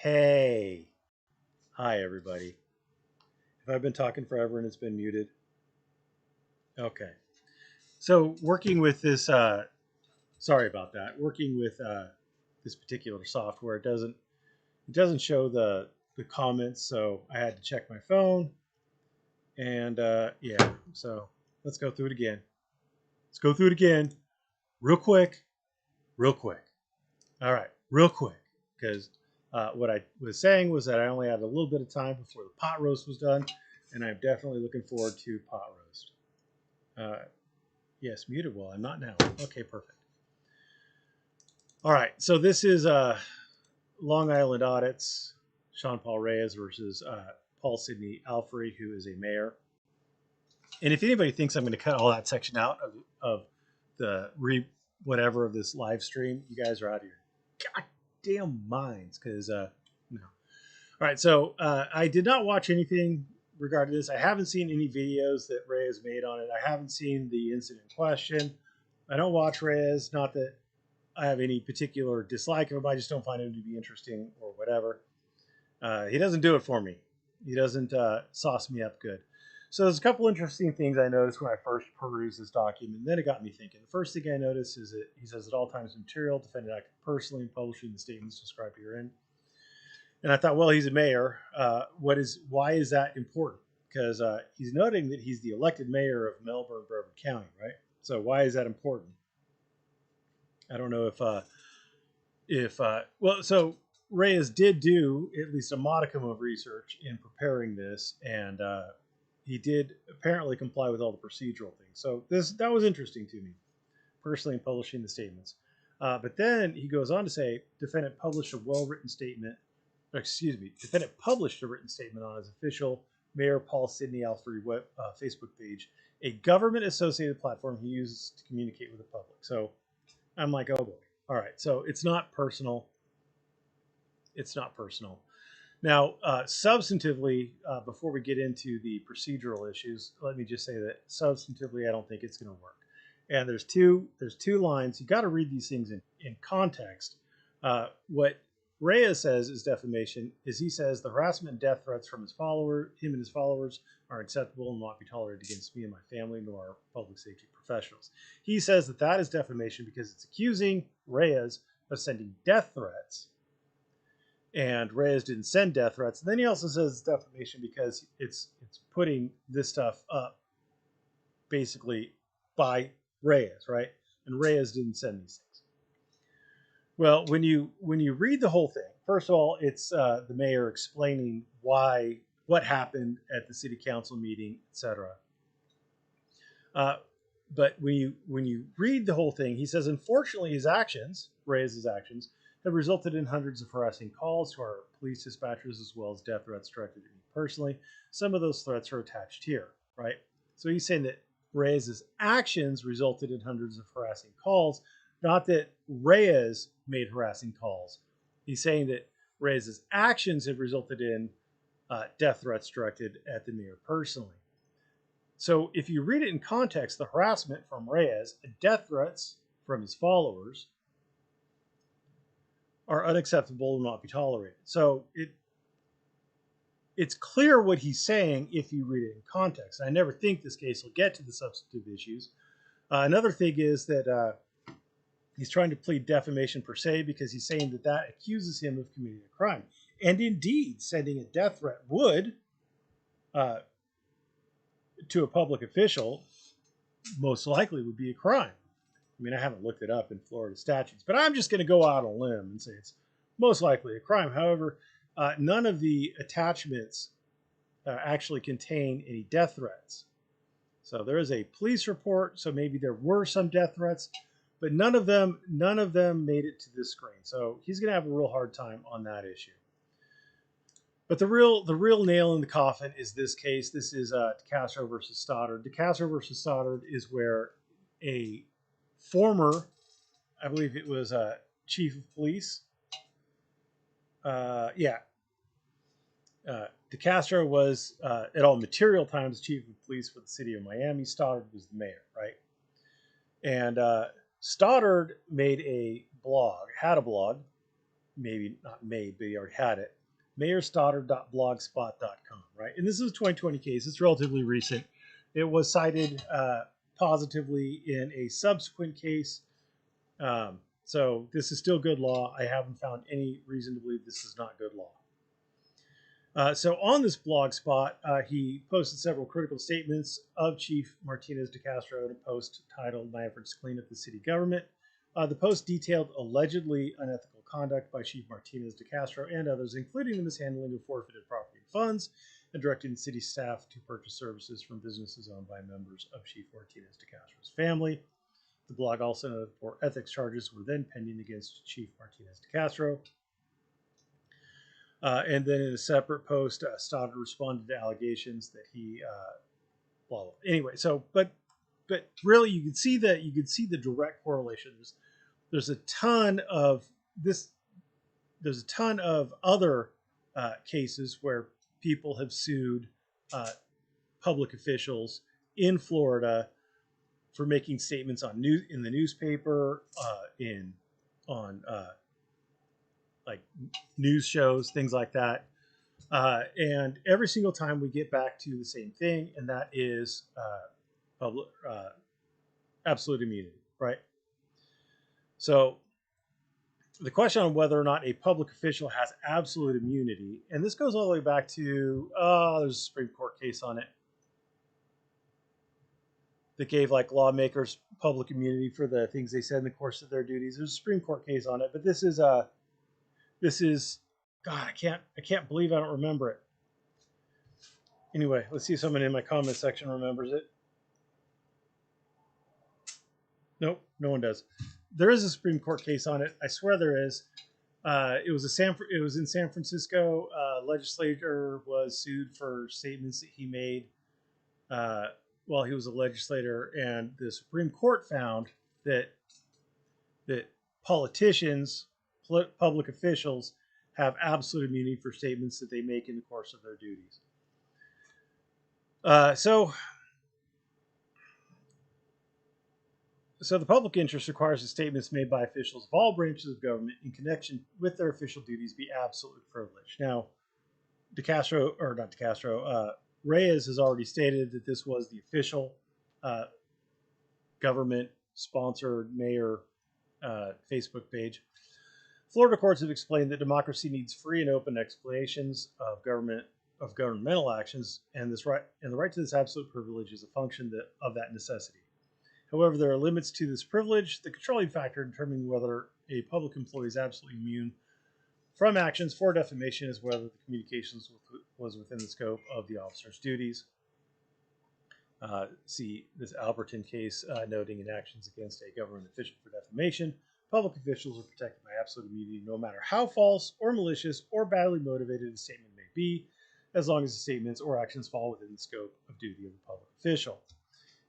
Hey, hi everybody. Have I been talking forever and it's been muted? Okay. So working with this, sorry about that. Working with this particular software, it doesn't show the comments, so I had to check my phone, and yeah. So let's go through it again. Let's go through it again, real quick, real quick. All right, real quick, because what I was saying was that I only had a little bit of time before the pot roast was done, and I'm definitely looking forward to pot roast. Uh, yes, muted. Well, I'm not now. Okay, perfect. All right, so this is Long Island Audits, Sean Paul Reyes versus Paul Sidney Alfrey, who is a mayor. And if anybody thinks I'm going to cut all that section out of the whatever of this live stream, you guys are out of your goddamn minds because no. All right, so I did not watch anything regarding this. I haven't seen any videos that Reyes made on it. I haven't seen the incident in question. I don't watch Reyes. Not that I have any particular dislike of him. I just don't find him to be interesting or whatever. He doesn't do it for me. He doesn't sauce me up good. So there's a couple interesting things I noticed when I first perused this document. And then it got me thinking. The first thing I noticed is that he says at all times material, defendant acted personally in publishing the statements described herein. And I thought, well, he's a mayor. Why is that important? Because he's noting that he's the elected mayor of Melbourne, Brevard County, right? So why is that important? I don't know so Reyes did do at least a modicum of research in preparing this, and he did apparently comply with all the procedural things. So that was interesting to me, personally, in publishing the statements. But then he goes on to say, defendant published a well-written statement. Defendant published a written statement on his official Mayor Paul Sidney Alfrey Facebook page, a government-associated platform he uses to communicate with the public. So I'm like, oh boy. All right. So it's not personal. It's not personal. Now, substantively, before we get into the procedural issues, let me just say that substantively, I don't think it's going to work. And there's two lines. You got to read these things in context. What Reyes says is defamation. Is he says the harassment and death threats from him and his followers are acceptable and will not be tolerated against me and my family, nor our public safety professionals. He says that is defamation because it's accusing Reyes of sending death threats, and Reyes didn't send death threats. And then he also says it's defamation because it's putting this stuff up basically by Reyes, right? And Reyes didn't send these things. Well, when you read the whole thing, first of all, it's the mayor explaining what happened at the city council meeting, etc. But when you read the whole thing, he says, unfortunately, Reyes' actions, have resulted in hundreds of harassing calls to our police dispatchers as well as death threats directed at me personally. Some of those threats are attached here, right? So he's saying that Reyes' actions resulted in hundreds of harassing calls, not that Reyes made harassing calls. He's saying that Reyes' actions have resulted in death threats directed at the mayor personally. So if you read it in context, the harassment from Reyes and death threats from his followers are unacceptable and not be tolerated. So it's clear what he's saying if you read it in context. I never think this case will get to the substantive issues. Another thing is that he's trying to plead defamation per se because he's saying that accuses him of committing a crime. And indeed, sending a death threat would, to a public official, most likely would be a crime. I mean, I haven't looked it up in Florida statutes, but I'm just going to go out on a limb and say it's most likely a crime. However, none of the attachments actually contain any death threats. So there is a police report, so maybe there were some death threats, but none of them made it to this screen. So he's going to have a real hard time on that issue. But the real nail in the coffin is this case. This is DeCastro versus Stoddard. DeCastro versus Stoddard is where a former, I believe it was chief of police. DeCastro was at all material times chief of police for the city of Miami. Stoddard was the mayor, right? And Stoddard had a blog maybe not made, but he already had it. Mayorstoddard.blogspot.com, right? And this is a 2020 case. It's relatively recent. It was cited positively in a subsequent case. So this is still good law. I haven't found any reason to believe this is not good law. So on this blog spot, he posted several critical statements of Chief Martinez de Castro in a post titled "My Efforts to Clean Up the City Government." The post detailed allegedly unethical conduct by Chief Martinez de Castro and others, including the mishandling of forfeited property and funds, and directing city staff to purchase services from businesses owned by members of Chief Martinez de Castro's family. The blog also noted 4 ethics charges were then pending against Chief Martinez de Castro. And then in a separate post, Stoddard responded to allegations that he, blah, blah. Anyway, so but really, you can see the direct correlation. There's a ton of this. There's a ton of other cases where people have sued public officials in Florida for making statements on in the newspaper, on like news shows, things like that. And every single time we get back to the same thing, and that is public absolute immunity, right? So the question on whether or not a public official has absolute immunity, and this goes all the way back to there's a Supreme Court case on it that gave like lawmakers public immunity for the things they said in the course of their duties. There's a Supreme Court case on it, but this is God, I can't believe I don't remember it. Anyway, let's see if someone in my comment section remembers it. Nope, no one does. There is a Supreme Court case on it. I swear there is. It was in San Francisco. Legislator was sued for statements that he made while he was a legislator, and the Supreme Court found that politicians, public officials, have absolute immunity for statements that they make in the course of their duties. So the public interest requires that statements made by officials of all branches of government in connection with their official duties be absolutely privileged. Now, Reyes has already stated that this was the official government-sponsored mayor Facebook page. Florida courts have explained that democracy needs free and open explanations of governmental actions, and the right to this absolute privilege is a function of that necessity. However, there are limits to this privilege. The controlling factor in determining whether a public employee is absolutely immune from actions for defamation is whether the communications was within the scope of the officer's duties. See this Alberton case noting in actions against a government official for defamation. Public officials are protected by absolute immunity no matter how false or malicious or badly motivated a statement may be, as long as the statements or actions fall within the scope of duty of the public official.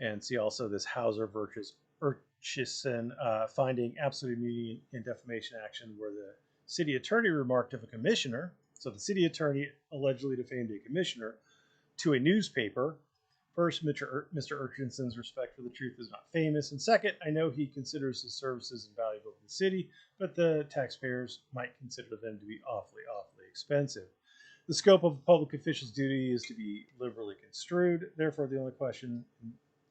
And see also this Hauser versus Urchison finding absolute immunity in defamation action where the city attorney remarked of a commissioner, so the city attorney allegedly defamed a commissioner, to a newspaper. First, Mr. Urchison's respect for the truth is not famous, and second, I know he considers his services invaluable to the city, but the taxpayers might consider them to be awfully expensive. The scope of a public official's duty is to be liberally construed. Therefore, the only question,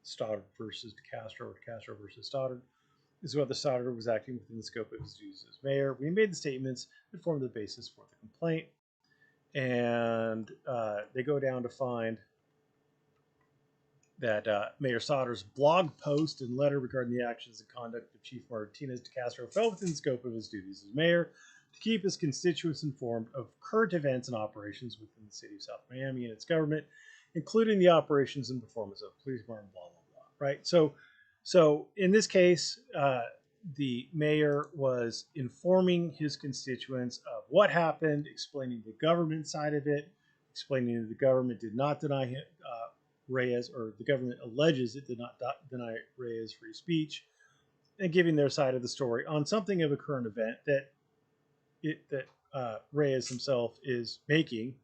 Stoddard versus de Castro or de Castro versus Stoddard, is whether Stoddard was acting within the scope of his duties as mayor. We made the statements that formed the basis for the complaint, and they go down to find that Mayor Stoddard's blog post and letter regarding the actions and conduct of Chief Martinez de Castro fell within the scope of his duties as mayor to keep his constituents informed of current events and operations within the city of South Miami and its government, including the operations and performance of police department, blah, blah, blah, right? So in this case, the mayor was informing his constituents of what happened, explaining the government side of it, explaining that the government did not deny Reyes, or the government alleges it did not deny Reyes free speech, and giving their side of the story on something of a current event that Reyes himself is making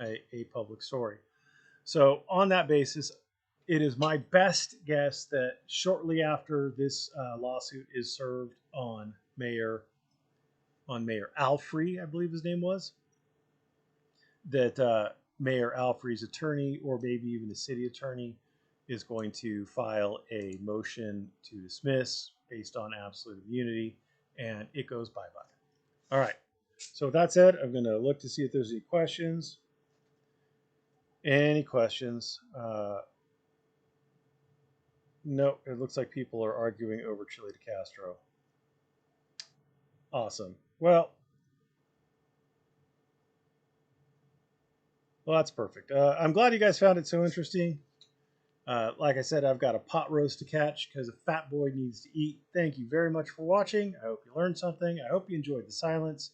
a public story. So on that basis, it is my best guess that shortly after this lawsuit is served on on Mayor Alfrey, I believe his name was, that Mayor Alfrey's attorney, or maybe even the city attorney, is going to file a motion to dismiss based on absolute immunity, and it goes bye bye. All right. So with that said, I'm going to look to see if there's any questions. Any questions? No, it looks like people are arguing over Chile de Castro. Awesome. Well, that's perfect. I'm glad you guys found it so interesting. Like I said, I've got a pot roast to catch because a fat boy needs to eat. Thank you very much for watching. I hope you learned something. I hope you enjoyed the silence.